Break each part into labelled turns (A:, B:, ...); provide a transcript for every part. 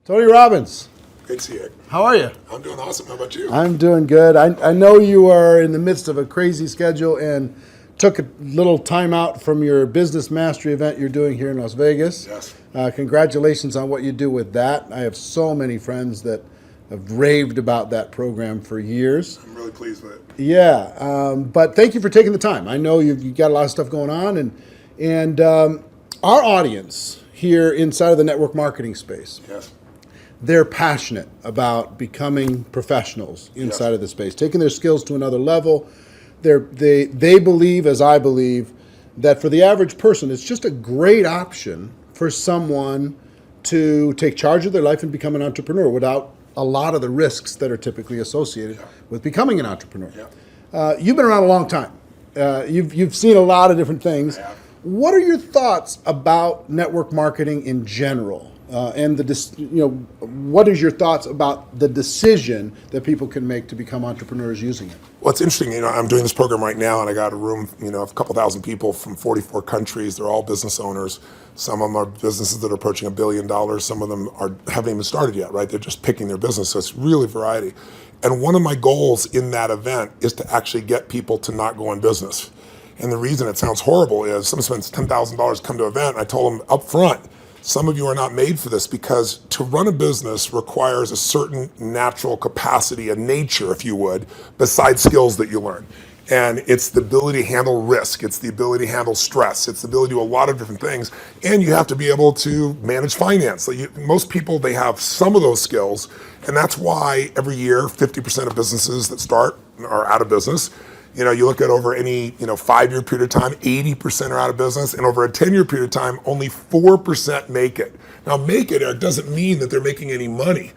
A: Tony Robbins,
B: Great to see you.
A: how are you?
B: I'm doing awesome. How about you?
A: I'm doing good. I know you are in the midst of a crazy schedule and took a little time out from your business mastery event you're doing here in Las Vegas.
B: Yes.
A: Congratulations on what you do with that. I have so many friends that have raved about that program for years.
B: I'm really pleased with it.
A: Yeah, but thank you for taking the time. I know you've got a lot of stuff going on, and our audience here inside of the network marketing space,
B: Yes.
A: they're passionate about becoming professionals inside of the space, taking their skills to another level. They believe, as I believe, that for the average person, it's just a great option for someone to take charge of their life and become an entrepreneur without a lot of the risks that are typically associated with becoming an entrepreneur. You've been around a long time. You've seen a lot of different things. What are your thoughts about network marketing in general? And what is your thoughts about the decision that people can make to become entrepreneurs using it?
B: Well, it's interesting. I'm doing this program right now, and I got a room, of a couple thousand people from 44 countries. They're all business owners. Some of them are businesses that are approaching $1 billion. Some of them haven't even started yet, right? They're just picking their business. So it's really variety. And one of my goals in that event is to actually get people to not go in business. And the reason it sounds horrible is someone spends $10,000 come to an event. And I told them up front, some of you are not made for this because to run a business requires a certain natural capacity, a nature, if you would, besides skills that you learn. And it's the ability to handle risk. It's the ability to handle stress. It's the ability to do a lot of different things. And you have to be able to manage finance. Most people, they have some of those skills. And that's why every year, 50% of businesses that start are out of business. You look at over any 5-year period of time, 80% are out of business, and over a 10-year period of time, only 4% make it. Now, make it, Eric, doesn't mean that they're making any money,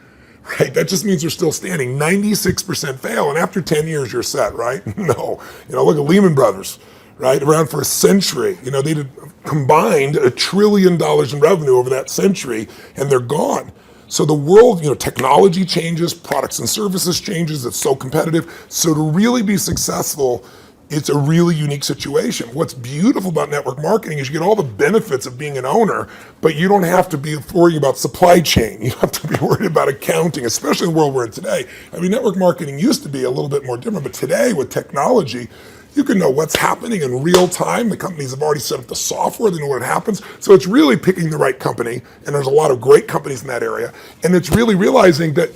B: right? That just means they're still standing. 96% fail, and after 10 years, you're set, right? No. Look at Lehman Brothers, right? Around for a century. They did combined $1 trillion in revenue over that century, and they're gone. So the world, technology changes, products and services changes, it's so competitive. So to really be successful, it's a really unique situation. What's beautiful about network marketing is you get all the benefits of being an owner, but you don't have to be worrying about supply chain. You don't have to be worried about accounting, especially in the world we're in today. Network marketing used to be a little bit more different, but today with technology, you can know what's happening in real time. The companies have already set up the software. They know what happens. So it's really picking the right company. And there's a lot of great companies in that area. And it's really realizing that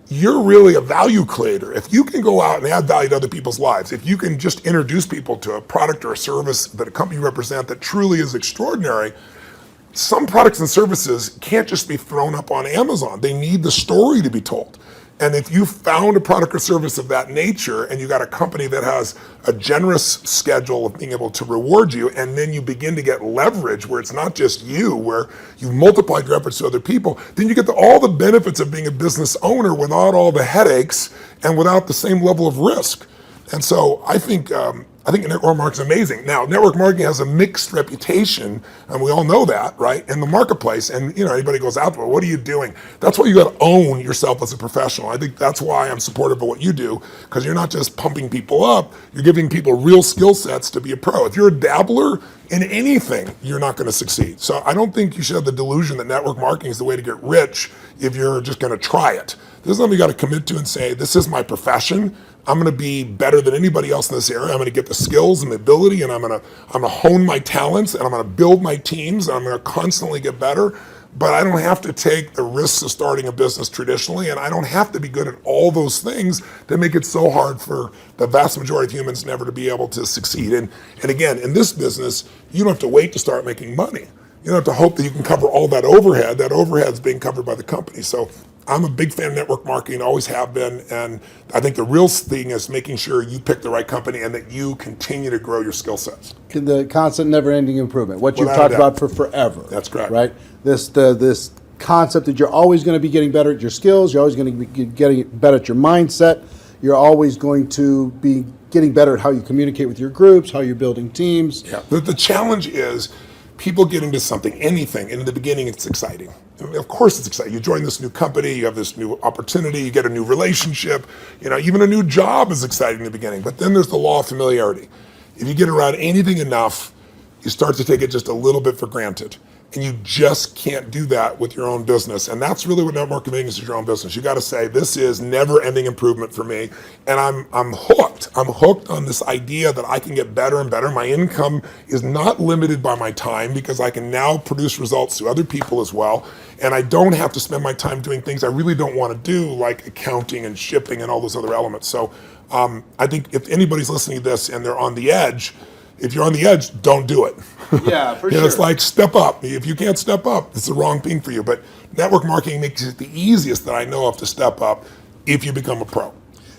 B: you're really a value creator. If you can go out and add value to other people's lives, if you can just introduce people to a product or a service that a company represents that truly is extraordinary, some products and services can't just be thrown up on Amazon. They need the story to be told. And if you found a product or service of that nature and you got a company that has a generous schedule of being able to reward you, and then you begin to get leverage where it's not just you, where you multiplied your efforts to other people, then you get all the benefits of being a business owner without all the headaches and without the same level of risk. And so I think network marketing is amazing. Now, network marketing has a mixed reputation, and we all know that, right, in the marketplace. And anybody goes out there, what are you doing? That's why you got to own yourself as a professional. I think that's why I'm supportive of what you do, because you're not just pumping people up, you're giving people real skill sets to be a pro. If you're a dabbler in anything, you're not going to succeed. So I don't think you should have the delusion that network marketing is the way to get rich if you're just going to try it. This is something you got to commit to and say, this is my profession. I'm going to be better than anybody else in this area. I'm going to get the skills and the ability, and I'm going to hone my talents, and I'm going to build my teams, and I'm going to constantly get better. But I don't have to take the risks of starting a business traditionally, and I don't have to be good at all those things that make it so hard for the vast majority of humans never to be able to succeed. And again, in this business, you don't have to wait to start making money. You don't have to hope that you can cover all that overhead. That overhead's being covered by the company. So I'm a big fan of network marketing, always have been, and I think the real thing is making sure you pick the right company and that you continue to grow your skill sets.
A: The constant, never-ending improvement, what you've talked about for forever.
B: That's correct.
A: Right? This concept that you're always going to be getting better at your skills, you're always going to be getting better at your mindset, you're always going to be getting better at how you communicate with your groups, how you're building teams.
B: Yeah. The challenge is people get into something, anything, and in the beginning it's exciting. Of course it's exciting. You join this new company, you have this new opportunity, you get a new relationship, even a new job is exciting in the beginning, but then there's the law of familiarity. If you get around anything enough, you start to take it just a little bit for granted. And you just can't do that with your own business. And that's really what network marketing is your own business. You got to say, this is never ending improvement for me. And I'm hooked. I'm hooked on this idea that I can get better and better. My income is not limited by my time because I can now produce results to other people as well. And I don't have to spend my time doing things I really don't want to do, like accounting and shipping and all those other elements. So I think if anybody's listening to this and they're on the edge, if you're on the edge, don't do it.
A: Yeah, for sure.
B: It's like step up. If you can't step up, it's the wrong thing for you. But network marketing makes it the easiest that I know of to step up if you become a pro.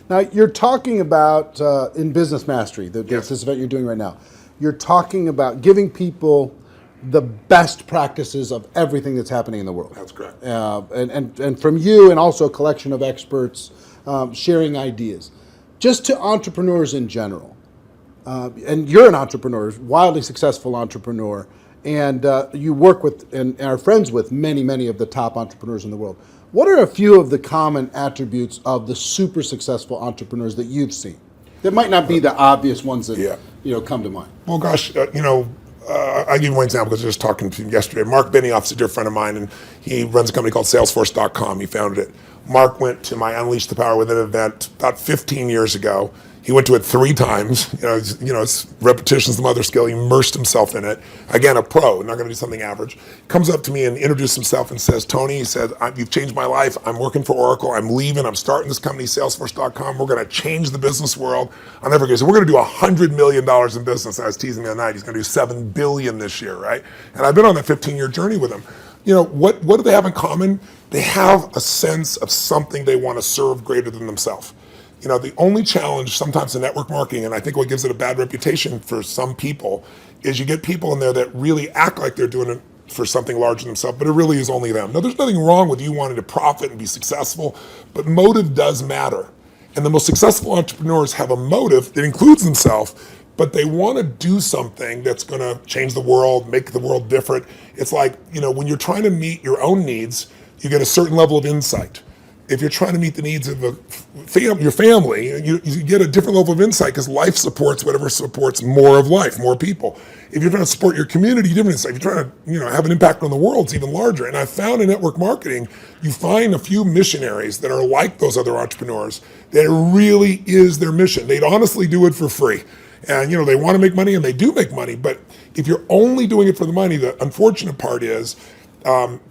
A: Now, you're talking about, in Business Mastery, this event you're doing right now, you're talking about giving people the best practices of everything that's happening in the world.
B: That's correct.
A: And from you and also a collection of experts sharing ideas. Just to entrepreneurs in general. And you're an entrepreneur, wildly successful entrepreneur, and you work with and are friends with many, many of the top entrepreneurs in the world. What are a few of the common attributes of the super successful entrepreneurs that you've seen? That might not be the obvious ones that come to mind.
B: Well, gosh, I'll give you one example because I was just talking to him yesterday. Mark Benioff's a dear friend of mine, and he runs a company called Salesforce.com. He founded it. Mark went to my Unleash the Power Within event about 15 years ago. He went to it 3 times. It's repetition's the mother skill. He immersed himself in it. Again, a pro, not going to do something average. Comes up to me and introduces himself and says, Tony, he said, you've changed my life. I'm working for Oracle. I'm leaving. I'm starting this company, Salesforce.com. We're going to change the business world. I'll never forget. So we're going to do $100 million in business. I was teasing the other night. He's going to do $7 billion this year, right? And I've been on that 15-year journey with him. What do they have in common? They have a sense of something they want to serve greater than themselves. The only challenge sometimes in network marketing, and I think what gives it a bad reputation for some people, is you get people in there that really act like they're doing it for something larger than themselves, but it really is only them. Now, there's nothing wrong with you wanting to profit and be successful, but motive does matter. And the most successful entrepreneurs have a motive that includes themselves, but they want to do something that's going to change the world, make the world different. It's like, when you're trying to meet your own needs, you get a certain level of insight. If you're trying to meet the needs of your family, you get a different level of insight because life supports whatever supports more of life, more people. If you're trying to support your community, different insight. If you're trying to have an impact on the world, it's even larger. And I found in network marketing, you find a few missionaries that are like those other entrepreneurs that it really is their mission. They'd honestly do it for free. And they want to make money and they do make money. But if you're only doing it for the money, the unfortunate part is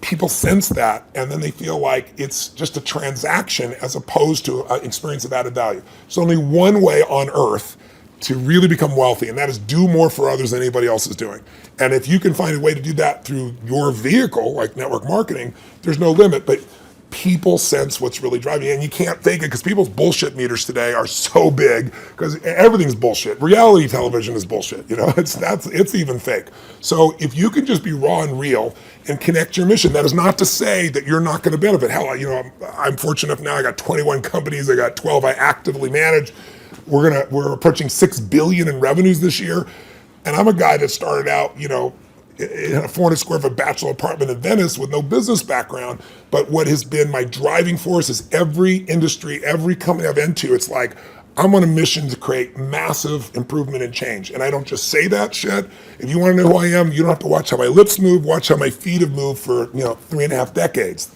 B: people sense that, and then they feel like it's just a transaction as opposed to an experience of added value. There's only one way on earth to really become wealthy, and that is do more for others than anybody else is doing. And if you can find a way to do that through your vehicle, like network marketing, there's no limit. But people sense what's really driving you, and you can't fake it because people's bullshit meters today are so big because everything's bullshit. Reality television is bullshit. It's even fake. So if you can just be raw and real and connect your mission, that is not to say that you're not going to benefit. Hell, I'm fortunate enough now. I got 21 companies. I got 12 I actively manage. We're approaching $6 billion in revenues this year, and I'm a guy that started out, in a 400 square foot bachelor apartment in Venice with no business background. But what has been my driving force is every industry, every company I've entered, it's like, I'm on a mission to create massive improvement and change. And I don't just say that shit. If you want to know who I am, you don't have to watch how my lips move, watch how my feet have moved for, 3.5 decades,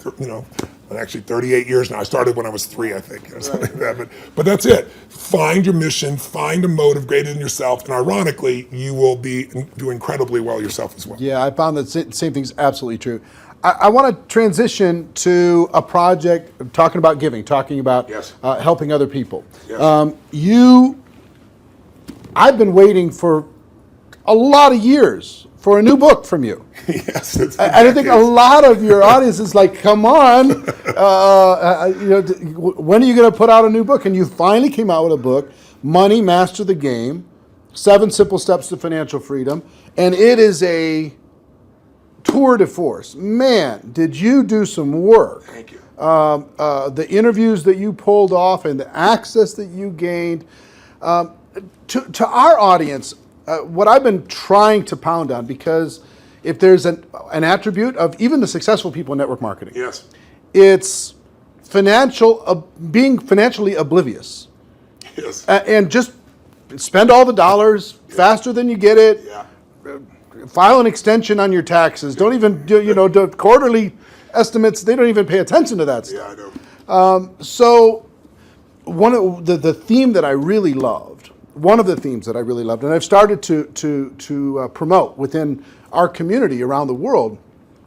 B: actually 38 years now. I started when I was 3, I think, something like that. But that's it. Find your mission, find a motive greater than yourself, and ironically, you will do incredibly well yourself as well.
A: Yeah, I found that same thing's absolutely true. I want to transition to a project, talking about giving, talking about helping other people.
B: Yes.
A: I've been waiting for a lot of years for a new book from you.
B: Yes,
A: I think a lot of your audience is like, come on, when are you going to put out a new book? And you finally came out with a book, Money, Master the Game, 7 Simple Steps to Financial Freedom. And it is a tour de force. Man, did you do some work.
B: Thank you.
A: The interviews that you pulled off and the access that you gained. To our audience, what I've been trying to pound on, because if there's an attribute of even the successful people in network marketing,
B: yes,
A: it's being financially oblivious.
B: Yes.
A: And just spend all the dollars faster than you get it.
B: Yeah.
A: file an extension on your taxes. Don't even do, do quarterly estimates. They don't even pay attention to that stuff.
B: Yeah, I know.
A: So one of the theme that I really loved, one of the themes that I really loved, and I've started to promote within our community around the world,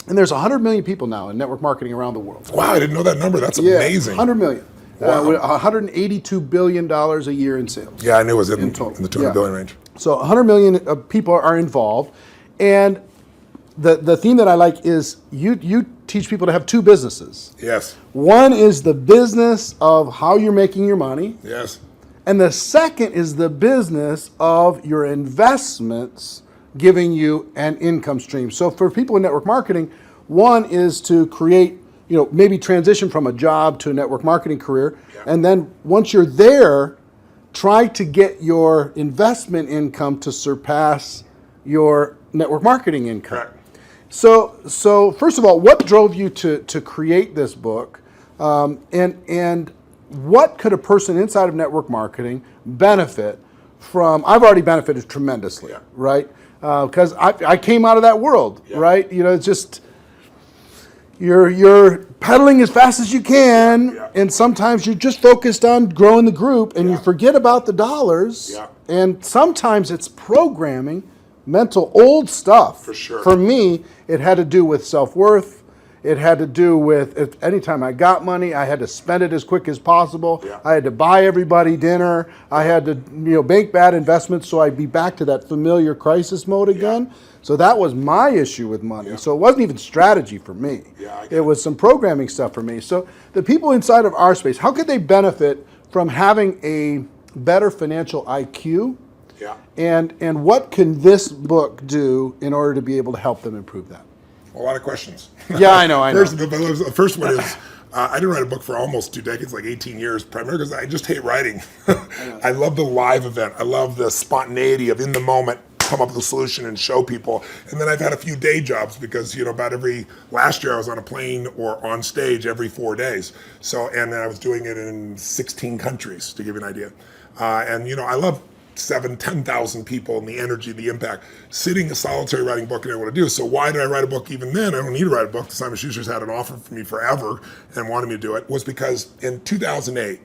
A: and there's 100 million people now in network marketing around the world.
B: Wow, I didn't know that number. That's amazing.
A: 100 million.
B: Wow.
A: $182 billion a year in sales.
B: Yeah, I knew it was in the
A: total.
B: 200 billion range.
A: So 100 million people are involved, and the theme that I like is you teach people to have two businesses.
B: Yes.
A: One is the business of how you're making your money.
B: Yes.
A: And the second is the business of your investments giving you an income stream. So for people in network marketing, one is to create, maybe transition from a job to a network marketing career.
B: Yeah.
A: And then once you're there, try to get your investment income to surpass your network marketing income.
B: Correct.
A: So first of all, what drove you to create this book? And what could a person inside of network marketing benefit from? I've already benefited tremendously,
B: Yeah.
A: right? Because I came out of that world,
B: Yeah.
A: right? It's just you're pedaling as fast as you can,
B: Yeah.
A: and sometimes you're just focused on growing the group, and you forget about the dollars.
B: Yeah.
A: And sometimes it's programming, mental old stuff.
B: For sure.
A: For me, it had to do with self-worth. It had to do with anytime I got money, I had to spend it as quick as possible.
B: Yeah.
A: I had to buy everybody dinner. I had to make bad investments so I'd be back to that familiar crisis mode again. So that was my issue with money.
B: Yeah.
A: So it wasn't even strategy for me.
B: Yeah, I get
A: it was some programming stuff for me. So the people inside of our space, how could they benefit from having a better financial IQ?
B: Yeah.
A: And what can this book do in order to be able to help them improve that?
B: A lot of questions.
A: Yeah, I know.
B: The first one is, I didn't write a book for almost 2 decades, like 18 years, primarily because I just hate writing. I love the live event. I love the spontaneity of in the moment, come up with a solution and show people. And then I've had a few day jobs because, last year I was on a plane or on stage every 4 days. And then I was doing it in 16 countries, to give you an idea. I love 10,000 people and the energy, the impact. Sitting a solitary writing book, I didn't know what to do. So why did I write a book even then? I don't need to write a book. Simon Schuster's had an offer for me forever and wanted me to do it. Was because in 2008,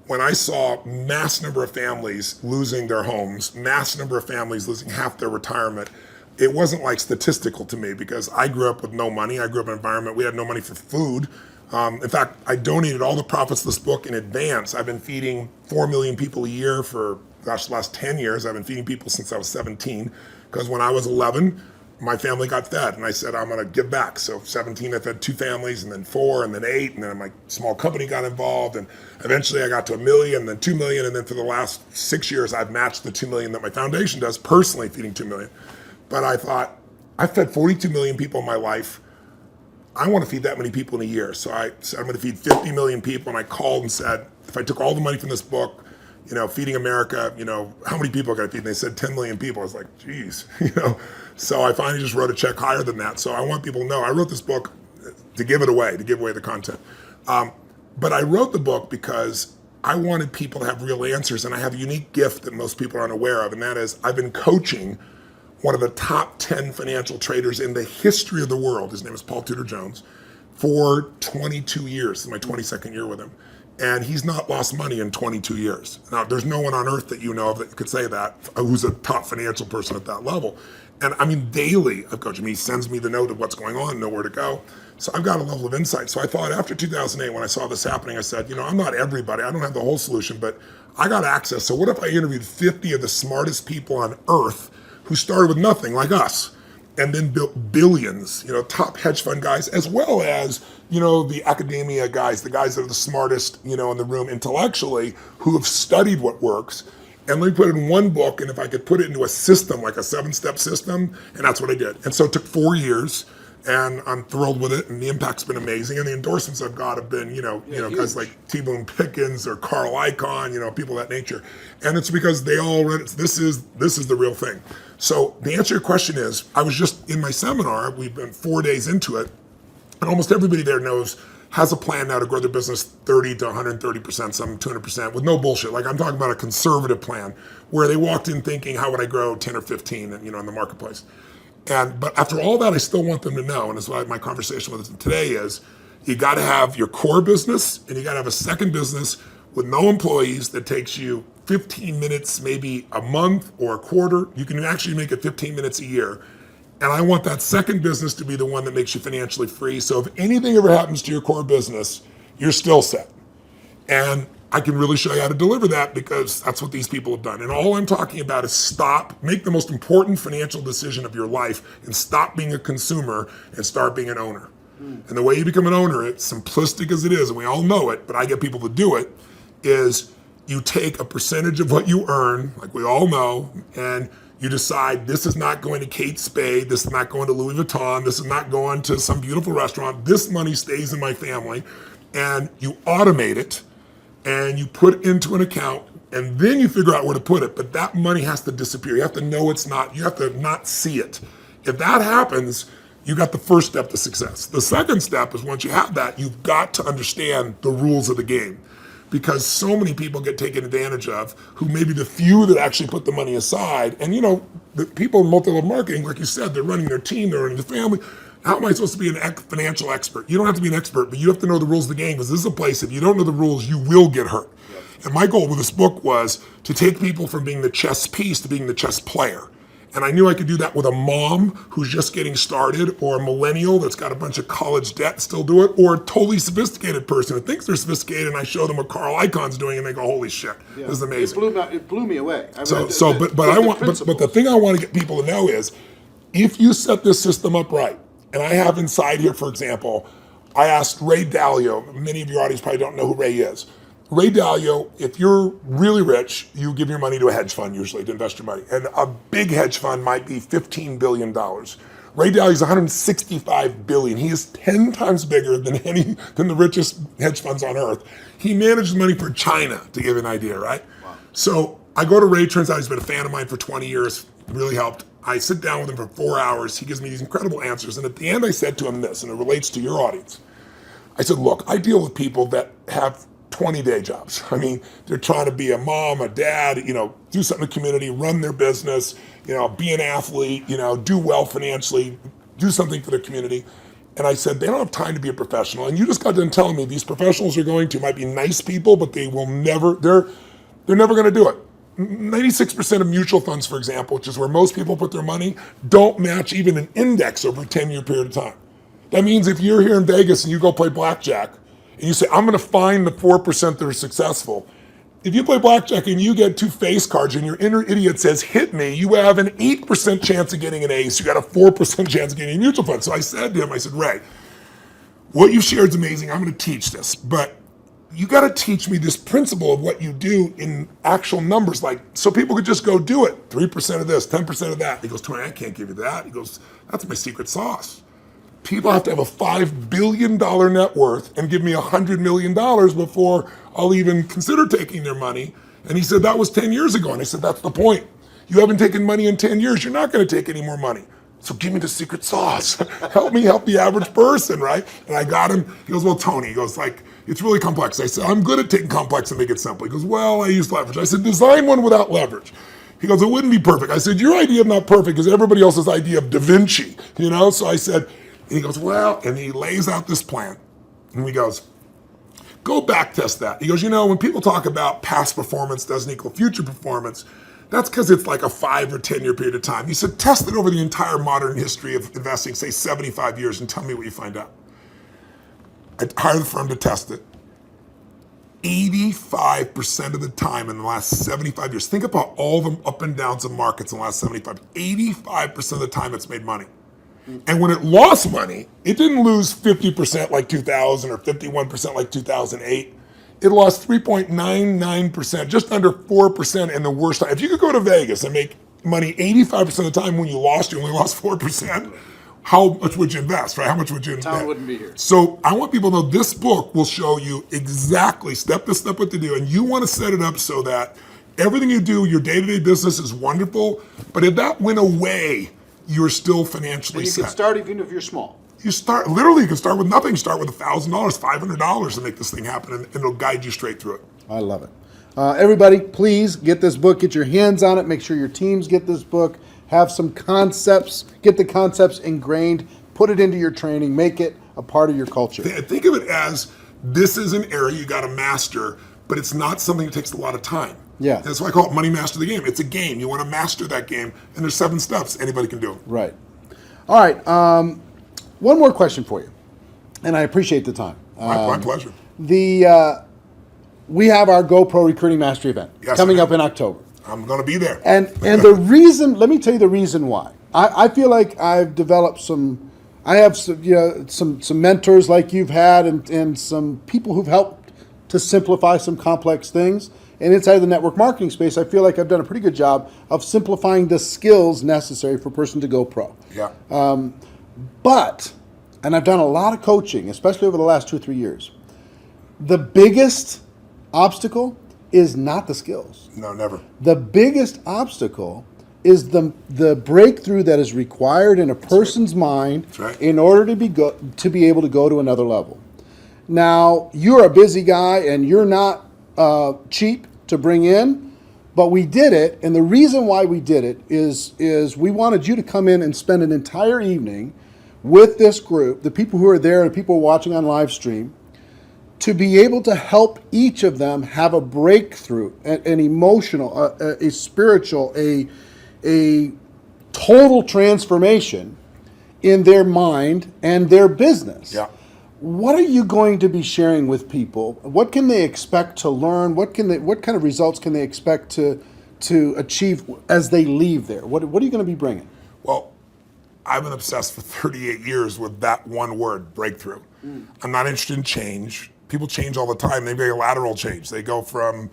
B: when I saw mass number of families losing their homes, mass number of families losing half their retirement, it wasn't like statistical to me because I grew up with no money. I grew up in an environment, we had no money for food. In fact, I donated all the profits of this book in advance. I've been feeding 4 million people a year for the last 10 years. I've been feeding people since I was 17, because when I was 11, my family got fed, and I said, I'm going to give back. So 17, I fed 2 families, and then 4, and then 8, and then my small company got involved, and eventually I got to 1 million, and then 2 million, and then for the last 6 years, I've matched the 2 million that my foundation does, personally feeding 2 million. But I thought, I fed 42 million people in my life. I want to feed that many people in a year. So I said, I'm going to feed 50 million people, and I called and said, if I took all the money from this book, feeding America, how many people can I feed? And they said 10 million people. I was like, geez, So I finally just wrote a check higher than that. So I want people to know, I wrote this book to give it away, to give away the content. But I wrote the book because I wanted people to have real answers, and I have a unique gift that most people aren't aware of, and that is I've been coaching one of the top 10 financial traders in the history of the world. His name is Paul Tudor Jones, for 22 years. This is my 22nd year with him. And he's not lost money in 22 years. Now, there's no one on earth that you know of that could say that, who's a top financial person at that level. And I mean, daily, I've coached him. He sends me the note of what's going on, know where to go. So I've got a level of insight. So I thought after 2008, when I saw this happening, I said, I'm not everybody. I don't have the whole solution, but I got access. So what if I interviewed 50 of the smartest people on earth who started with nothing, like us, and then built billions, top hedge fund guys, as well as, the academia guys, the guys that are the smartest, in the room intellectually, who have studied what works. And let me put it in one book, and if I could put it into a system, like a 7-step system, and that's what I did. And so it took 4 years, and I'm thrilled with it, and the impact's been amazing. And the endorsements I've got have been, guys like T. Boone Pickens or Carl Icahn, people of that nature. And it's because they all read it. This is the real thing. So the answer to your question is, I was just in my seminar, we've been 4 days into it, and almost everybody there has a plan now to grow their business 30 to 130%, some 200%, with no bullshit. Like, I'm talking about a conservative plan where they walked in thinking, how would I grow 10 or 15, in the marketplace? But after all that, I still want them to know, and that's why my conversation with them today is, you got to have your core business, and you got to have a second business with no employees that takes you 15 minutes, maybe a month or a quarter. You can actually make it 15 minutes a year. And I want that second business to be the one that makes you financially free. So if anything ever happens to your core business, you're still set. And I can really show you how to deliver that, because that's what these people have done. And all I'm talking about is make the most important financial decision of your life, and stop being a consumer and start being an owner. And the way you become an owner, it's simplistic as it is, and we all know it, but I get people to do it, is you take a percentage of what you earn, like we all know, and you decide, this is not going to Kate Spade, this is not going to Louis Vuitton, this is not going to some beautiful restaurant, this money stays in my family, and you automate it, and you put it into an account, and then you figure out where to put it. But that money has to disappear. You have to know it's not, you have to not see it. If that happens, you got the first step to success. The second step is, once you have that, you've got to understand the rules of the game. Because so many people get taken advantage of, who maybe the few that actually put the money aside. And the people in multi-level marketing, like you said, they're running their team, they're running the family. How am I supposed to be a financial expert? You don't have to be an expert, but you have to know the rules of the game, because this is a place, if you don't know the rules, you will get hurt. Yep. And my goal with this book was to take people from being the chess piece to being the chess player. And I knew I could do that with a mom who's just getting started, or a millennial that's got a bunch of college debt and still do it, or a totally sophisticated person who thinks they're sophisticated, and I show them what Carl Icahn's doing, and they go, holy shit, this is amazing.
C: It blew me away.
B: But the thing I want to get people to know is, if you set this system up right, and I have inside here, for example, I asked Ray Dalio, many of your audience probably don't know who Ray is. Ray Dalio, if you're really rich, you give your money to a hedge fund usually to invest your money. And a big hedge fund might be $15 billion. Ray Dalio's $165 billion. He is 10 times bigger than the richest hedge funds on earth. He manages money for China, to give you an idea, right? Wow. So I go to Ray, turns out he's been a fan of mine for 20 years, really helped. I sit down with him for 4 hours. He gives me these incredible answers. And at the end, I said to him this, and it relates to your audience. I said, look, I deal with people that have 20-day jobs. I mean, they're trying to be a mom, a dad, do something in the community, run their business, be an athlete, do well financially, do something for their community. And I said, they don't have time to be a professional. And you just got done telling me these professionals might be nice people, but they're never going to do it. 96% of mutual funds, for example, which is where most people put their money, don't match even an index over a 10-year period of time. That means if you're here in Vegas and you go play blackjack, and you say, I'm going to find the 4% that are successful. If you play blackjack and you get 2 face cards and your inner idiot says, hit me, you have an 8% chance of getting an ace. You got a 4% chance of getting a mutual fund. So I said to him, Ray, what you shared is amazing. I'm going to teach this. But you got to teach me this principle of what you do in actual numbers, so people could just go do it. 3% of this, 10% of that. He goes, Tony, I can't give you that. He goes, that's my secret sauce. People have to have a $5 billion net worth and give me $100 million before I'll even consider taking their money. And he said, that was 10 years ago. And I said, that's the point. You haven't taken money in 10 years. You're not going to take any more money. So give me the secret sauce. Help me help the average person, right? And I got him. He goes, well, Tony, he goes, it's really complex. I said, I'm good at taking complex and make it simple. He goes, well, I use leverage. I said, design one without leverage. He goes, it wouldn't be perfect. I said, your idea is not perfect because everybody else's idea of Da Vinci, So I said, and he goes, well, and he lays out this plan. And he goes, go back test that. He goes, when people talk about past performance doesn't equal future performance, that's because it's like a 5 or 10 year period of time. He said, test it over the entire modern history of investing, say 75 years, and tell me what you find out. I hired the firm to test it. 85% of the time in the last 75 years, think about all the up and downs of markets in the last 85% of the time it's made money. And when it lost money, it didn't lose 50% like 2000 or 51% like 2008. It lost 3.99%, just under 4% in the worst time. If you could go to Vegas and make money 85% of the time, when you only lost 4%, how much would you invest, right? How much would you invest?
C: Town wouldn't be here.
B: So I want people to know this book will show you exactly step by step what to do. And you want to set it up so that everything you do, your day-to-day business is wonderful. But if that went away, you're still financially set.
C: You can start even if you're small.
B: You can start with nothing. Start with $1,000, $500 to make this thing happen, and it'll guide you straight through it.
A: I love it. Everybody, please get this book. Get your hands on it. Make sure your teams get this book. have some concepts, get the concepts ingrained, put it into your training, make it a part of your culture.
B: Think of it as this is an area you got to master, but it's not something that takes a lot of time.
A: Yeah.
B: That's why I call it money master the game. It's a game. You want to master that game, and there's 7 steps. Anybody can do it.
A: Right. All right. One more question for you, and I appreciate the time.
B: My pleasure.
A: We have our GoPro Recruiting Mastery event coming up in October.
B: I'm going to be there.
A: And the reason, let me tell you the reason why. I feel like I've developed some mentors like you've had and some people who've helped to simplify some complex things. And inside of the network marketing space, I feel like I've done a pretty good job of simplifying the skills necessary for a person to go pro.
B: Yeah.
A: And I've done a lot of coaching, especially over the last 2 or 3 years. The biggest obstacle is not the skills.
B: No, never.
A: The biggest obstacle is the breakthrough that is required in a person's mind in order to be able to go to another level. Now, you're a busy guy and you're not cheap to bring in, but we did it, and the reason why we did it is we wanted you to come in and spend an entire evening with this group, the people who are there and people watching on live stream, to be able to help each of them have a breakthrough, an emotional, a spiritual, a total transformation in their mind and their business.
B: Yeah.
A: What are you going to be sharing with people? What can they expect to learn? What kind of results can they expect to achieve as they leave there? What are you going to be bringing?
B: Well, I've been obsessed for 38 years with that one word, breakthrough. I'm not interested in change. People change all the time. They make a lateral change. They go from,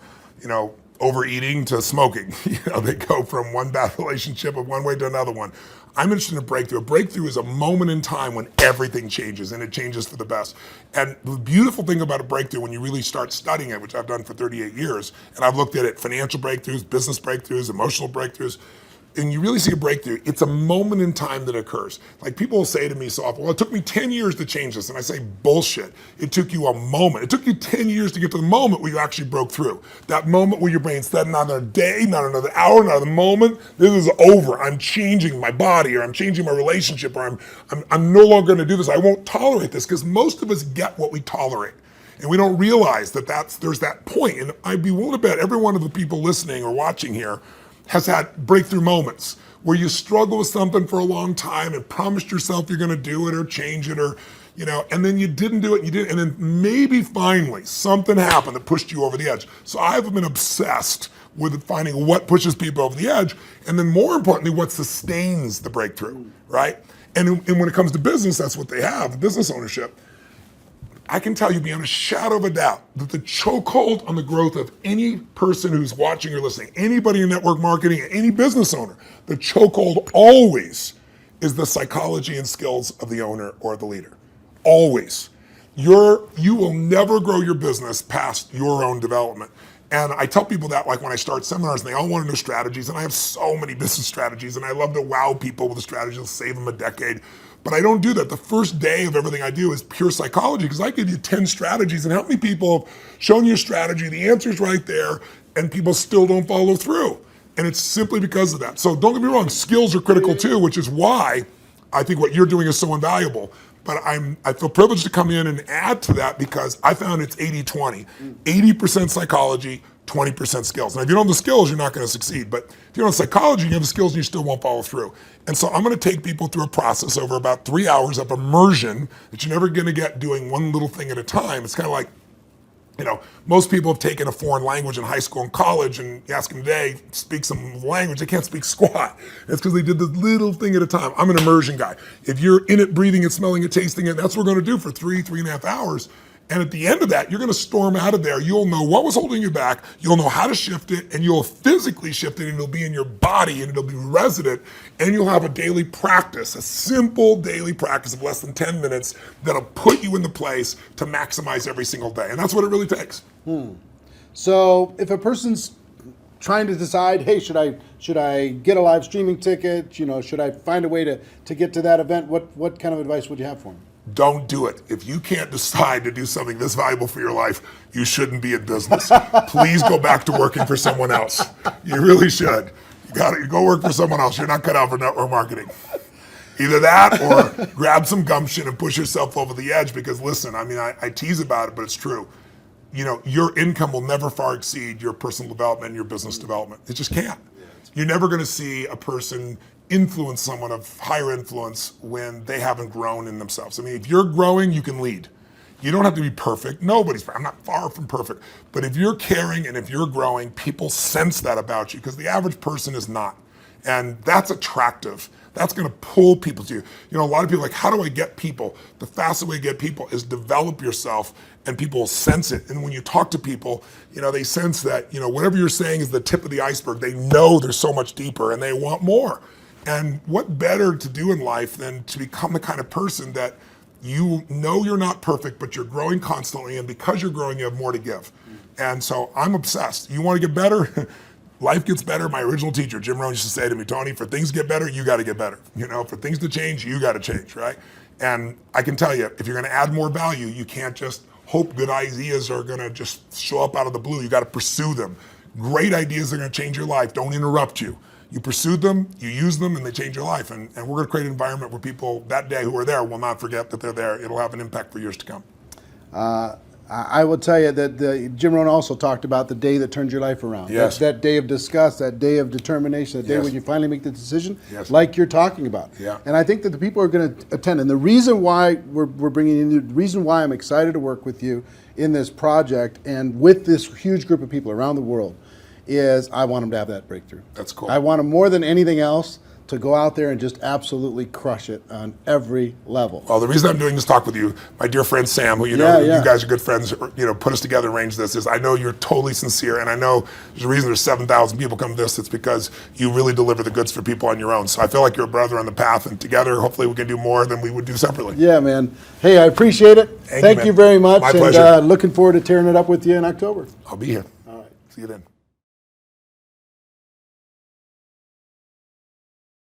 B: overeating to smoking. They go from one bad relationship of one way to another one. I'm interested in a breakthrough. A breakthrough is a moment in time when everything changes, and it changes for the best. And the beautiful thing about a breakthrough, when you really start studying it, which I've done for 38 years, and I've looked at it, financial breakthroughs, business breakthroughs, emotional breakthroughs, and you really see a breakthrough, it's a moment in time that occurs. Like people will say to me so often, well, it took me 10 years to change this. And I say, bullshit. It took you a moment. It took you 10 years to get to the moment where you actually broke through. That moment where your brain said, not another day, not another hour, not another moment. This is over. I'm changing my body, or I'm changing my relationship, or I'm no longer going to do this. I won't tolerate this, because most of us get what we tolerate. And we don't realize that there's that point. And I'd be willing to bet every one of the people listening or watching here has had breakthrough moments where you struggle with something for a long time and promised yourself you're going to do it or change it, or and then you didn't do it, and then maybe finally something happened that pushed you over the edge. So I've been obsessed with finding what pushes people over the edge, and then more importantly, what sustains the breakthrough, right? And when it comes to business, that's what they have, business ownership. I can tell you beyond a shadow of a doubt that the chokehold on the growth of any person who's watching or listening, anybody in network marketing, any business owner, the chokehold always is the psychology and skills of the owner or the leader. Always. You will never grow your business past your own development. And I tell people that, like when I start seminars and they all want to know strategies, and I have so many business strategies, and I love to wow people with the strategies that'll save them a decade. But I don't do that. The first day of everything I do is pure psychology, because I give you 10 strategies, and how many people have shown you a strategy, the answer's right there, and people still don't follow through. And it's simply because of that. So don't get me wrong, skills are critical too, which is why I think what you're doing is so invaluable. But I feel privileged to come in and add to that, because I found it's 80-20. 80% psychology, 20% skills. Now, if you don't have the skills, you're not going to succeed. But if you don't have psychology, you have the skills and you still won't follow through. And so I'm going to take people through a process over about 3 hours of immersion that you're never going to get doing one little thing at a time. It's kind of like, most people have taken a foreign language in high school and college, and you ask them today, speak some language, they can't speak squat. It's because they did this little thing at a time. I'm an immersion guy. If you're in it, breathing it, smelling it, tasting it, that's what we're going to do for 3.5 hours. And at the end of that, you're going to storm out of there. You'll know what was holding you back. You'll know how to shift it, and you'll physically shift it, and it'll be in your body, and it'll be resident, and you'll have a daily practice, a simple daily practice of less than 10 minutes that'll put you in the place to maximize every single day. And that's what it really takes.
A: So if a person's trying to decide, hey, should I get a live streaming ticket? Should I find a way to get to that event? What kind of advice would you have for them?
B: Don't do it. If you can't decide to do something this valuable for your life, you shouldn't be in business. Please go back to working for someone else. You really should. Go work for someone else. You're not cut out for network marketing. Either that or grab some gumption and push yourself over the edge because listen, I mean, I tease about it, but it's true. Your income will never far exceed your personal development and your business development. It just can't. You're never going to see a person influence someone of higher influence when they haven't grown in themselves. I mean, if you're growing, you can lead. You don't have to be perfect. I'm not far from perfect. But if you're caring and if you're growing, people sense that about you because the average person is not. And that's attractive. That's going to pull people to you. A lot of people are like, how do I get people? The fastest way to get people is develop yourself and people will sense it. And when you talk to people, they sense that, whatever you're saying is the tip of the iceberg. They know there's so much deeper and they want more. And what better to do in life than to become the kind of person that you know you're not perfect, but you're growing constantly. And because you're growing, you have more to give. And so I'm obsessed. You want to get better? Life gets better. My original teacher, Jim Rohn, used to say to me, Tony, for things to get better, you got to get better. For things to change, you got to change, right? And I can tell you, if you're going to add more value, you can't just hope good ideas are going to just show up out of the blue. You got to pursue them. Great ideas are going to change your life. Don't interrupt you. You pursue them, you use them, and they change your life. And we're going to create an environment where people that day who are there will not forget that they're there. It'll have an impact for years to come.
A: I will tell you that Jim Rohn also talked about the day that turns your life around.
B: Yes.
A: That day of disgust, that day of determination, that day
B: Yes.
A: when you finally make the decision,
B: Yes.
A: like you're talking about.
B: Yeah.
A: And I think that the people are going to attend. And the reason why we're bringing in you, the reason why I'm excited to work with you in this project and with this huge group of people around the world is I want them to have that breakthrough.
B: That's cool.
A: I want them more than anything else to go out there and just absolutely crush it on every level.
B: Well, the reason I'm doing this talk with you, my dear friend Sam, who you guys are good friends, put us together and arranged this, is I know you're totally sincere, and I know there's a reason there's 7,000 people come to this. It's because you really deliver the goods for people on your own. So I feel like you're a brother on the path, and together, hopefully, we can do more than we would do separately.
A: Yeah, man. Hey, I appreciate it. Thank you
B: man.
A: very much.
B: My
A: and
B: pleasure.
A: Looking forward to tearing it up with you in October.
B: I'll be here.
A: All right.
B: See you then.